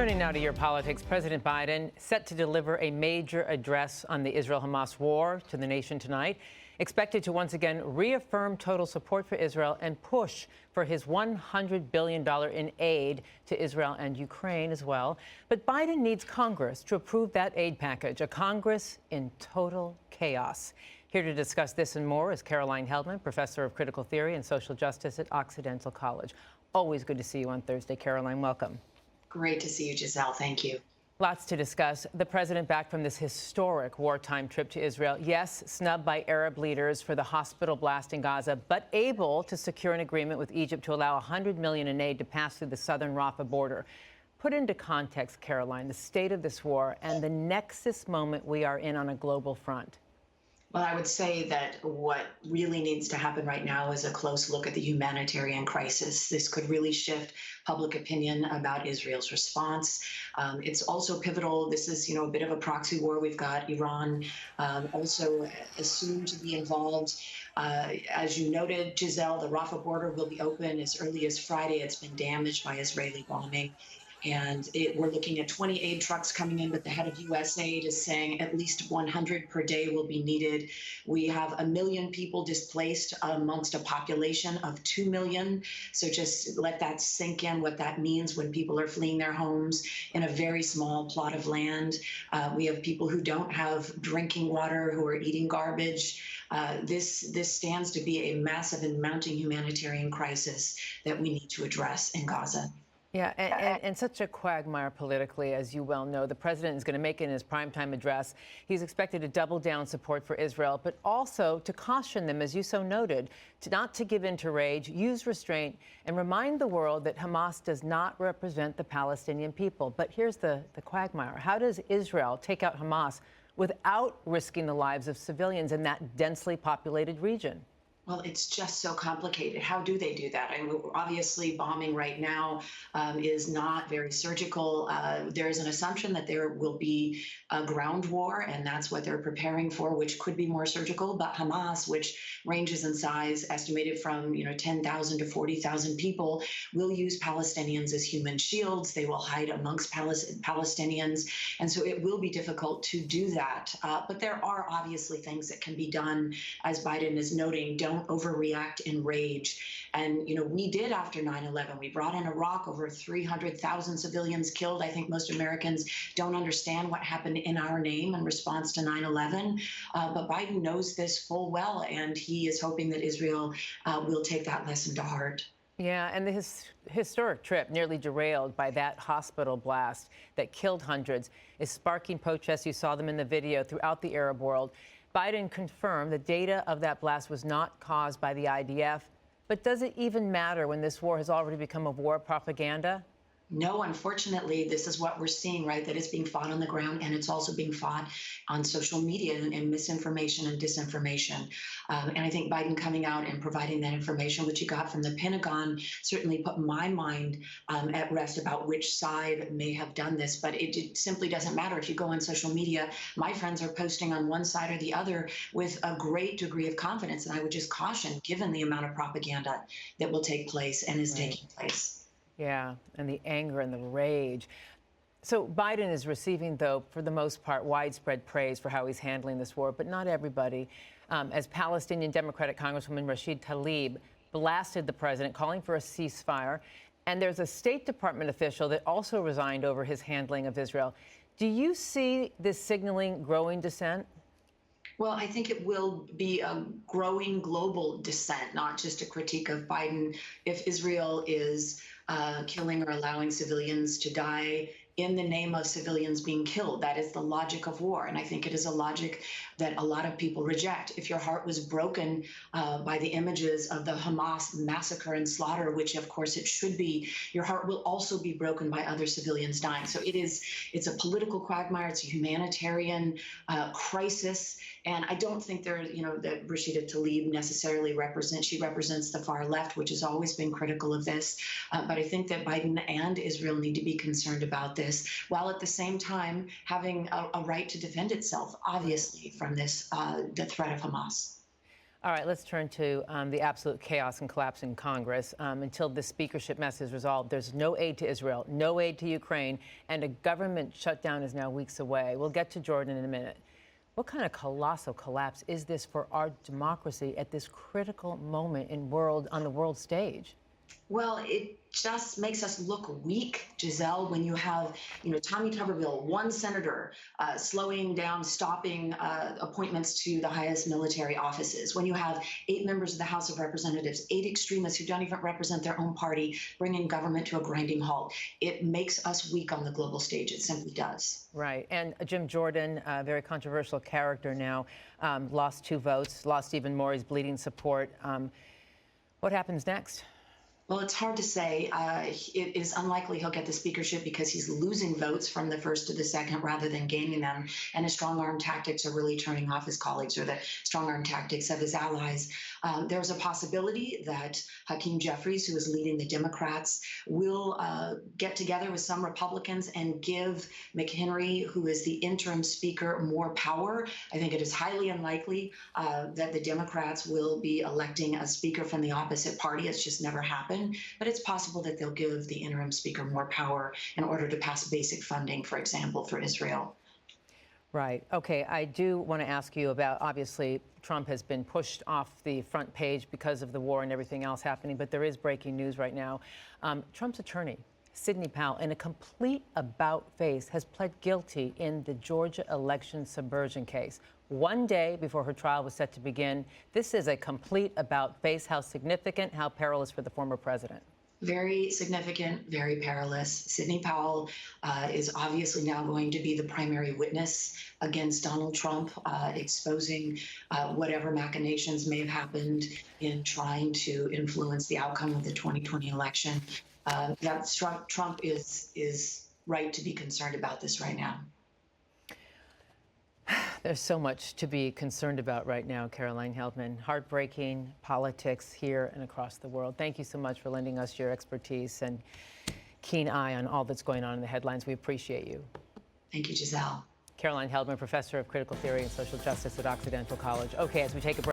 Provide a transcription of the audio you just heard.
Turning now to your politics, President Biden set to deliver a major address on the Israel-Hamas war to the nation tonight, expected to once again reaffirm total support for Israel and push for his $100 billion in aid to Israel and Ukraine as well. But Biden needs Congress to approve that aid package, a Congress in total chaos. Here to discuss this and more is Caroline Heldman, professor of critical theory and social justice at Occidental College. Always good to see you on Thursday. Caroline, welcome. Great to see you, Giselle. Thank you. Lots to discuss. The president back from this historic wartime trip to Israel. Yes, snubbed by Arab leaders for the hospital blast in Gaza, but able to secure an agreement with Egypt to allow $100 million in aid to pass through the southern Rafah border. Put into context, Caroline, the state of this war and the nexus moment we are in on a global front. Well, I would say that what really needs to happen right now is a close look at the humanitarian crisis. This could really shift public opinion about Israel's response. It's also pivotal. This is, a bit of a proxy war. We've got Iran also assumed to be involved. As you noted, Giselle, the Rafah border will be open as early as Friday. It's been damaged by Israeli bombing. And we're looking at 20 aid trucks coming in, but the head of USAID is saying at least 100 per day will be needed. We have 1 million people displaced amongst a population of 2 million. So just let that sink in, what that means when people are fleeing their homes in a very small plot of land. We have people who don't have drinking water, who are eating garbage. This stands to be a massive and mounting humanitarian crisis that we need to address in Gaza. Yeah, and such a quagmire politically, as you well know. The president is going to make it in his primetime address. He's expected to double down support for Israel, but also to caution them, as you so noted, not to give in to rage, use restraint, and remind the world that Hamas does not represent the Palestinian people. But here's the quagmire. How does Israel take out Hamas without risking the lives of civilians in that densely populated region? Well, it's just so complicated. How do they do that? I mean, obviously, bombing right now is not very surgical. There is an assumption that there will be a ground war, and that's what they're preparing for, which could be more surgical. But Hamas, which ranges in size, estimated from 10,000 to 40,000 people, will use Palestinians as human shields. They will hide amongst Palestinians, and so it will be difficult to do that. But there are obviously things that can be done, as Biden is noting. Don't overreact in rage. And, we did after 9/11. We brought in Iraq, over 300,000 civilians killed. I think most Americans don't understand what happened in our name in response to 9/11. But Biden knows this full well, and he is hoping that Israel will take that lesson to heart. Yeah, and the historic trip, nearly derailed by that hospital blast that killed hundreds, is sparking protests. You saw them in the video throughout the Arab world. Biden confirmed the data of that blast was not caused by the IDF. But does it even matter when this war has already become a war of propaganda? No, unfortunately, this is what we're seeing, right? That it's being fought on the ground, and it's also being fought on social media and misinformation and disinformation. And I think Biden coming out and providing that information, which he got from the Pentagon, certainly put my mind at rest about which side may have done this. But it simply doesn't matter. If you go on social media, my friends are posting on one side or the other with a great degree of confidence. And I would just caution, given the amount of propaganda that will take place and is taking place. Yeah, and the anger and the rage. So Biden is receiving, though, for the most part, widespread praise for how he's handling this war, but not everybody. As Palestinian Democratic Congresswoman Rashid Tlaib blasted the president, calling for a ceasefire. And there's a State Department official that also resigned over his handling of Israel. Do you see this signaling growing dissent? Well, I think it will be a growing global dissent, not just a critique of Biden. If Israel is killing or allowing civilians to die in the name of civilians being killed, that is the logic of war. And I think it is a logic that a lot of people reject. If your heart was broken by the images of the Hamas massacre and slaughter, which of course it should be, your heart will also be broken by other civilians dying. So it's a political quagmire. It's a humanitarian crisis. And I don't think that Rashida Tlaib necessarily she represents the far left, which has always been critical of this. But I think that Biden and Israel need to be concerned about this, while at the same time having a right to defend itself, obviously, from the threat of Hamas. All right, let's turn to the absolute chaos and collapse in Congress. Until the speakership mess is resolved, there's no aid to Israel, no aid to Ukraine, and a government shutdown is now weeks away. We'll get to Jordan in a minute. What kind of colossal collapse is this for our democracy at this critical moment on the world stage? Well, it just makes us look weak, Giselle, when you have, Tommy Tuberville, one senator, slowing down, stopping appointments to the highest military offices. When you have 8 members of the House of Representatives, 8 extremists who don't even represent their own party, bringing government to a grinding halt. It makes us weak on the global stage. It simply does. Right. And Jim Jordan, a very controversial character now, lost 2 votes, lost even more. He's bleeding support. What happens next? Well, it's hard to say. It is unlikely he'll get the speakership because he's losing votes from the first to the second rather than gaining them. And his strong-arm tactics are really turning off his colleagues, or the strong-arm tactics of his allies. There's a possibility that Hakeem Jeffries, who is leading the Democrats, will get together with some Republicans and give McHenry, who is the interim speaker, more power. I think it is highly unlikely that the Democrats will be electing a speaker from the opposite party. It's just never happened. But it's possible that they'll give the interim speaker more power in order to pass basic funding, for example, for Israel. Right. Okay. I do want to ask you about, obviously, Trump has been pushed off the front page because of the war and everything else happening, but there is breaking news right now. Trump's attorney, Sidney Powell, in a complete about-face, has pled guilty in the Georgia election subversion case. One day before her trial was set to begin. This is a complete about-face. How significant, how perilous for the former president? Very significant, very perilous. Sidney Powell is obviously now going to be the primary witness against Donald Trump, exposing whatever machinations may have happened in trying to influence the outcome of the 2020 election. Trump is right to be concerned about this right now. There's so much to be concerned about right now, Caroline Heldman. Heartbreaking politics here and across the world. Thank you so much for lending us your expertise and keen eye on all that's going on in the headlines. We appreciate you. Thank you, Giselle. Caroline Heldman, professor of critical theory and social justice at Occidental College. Okay, as we take a break.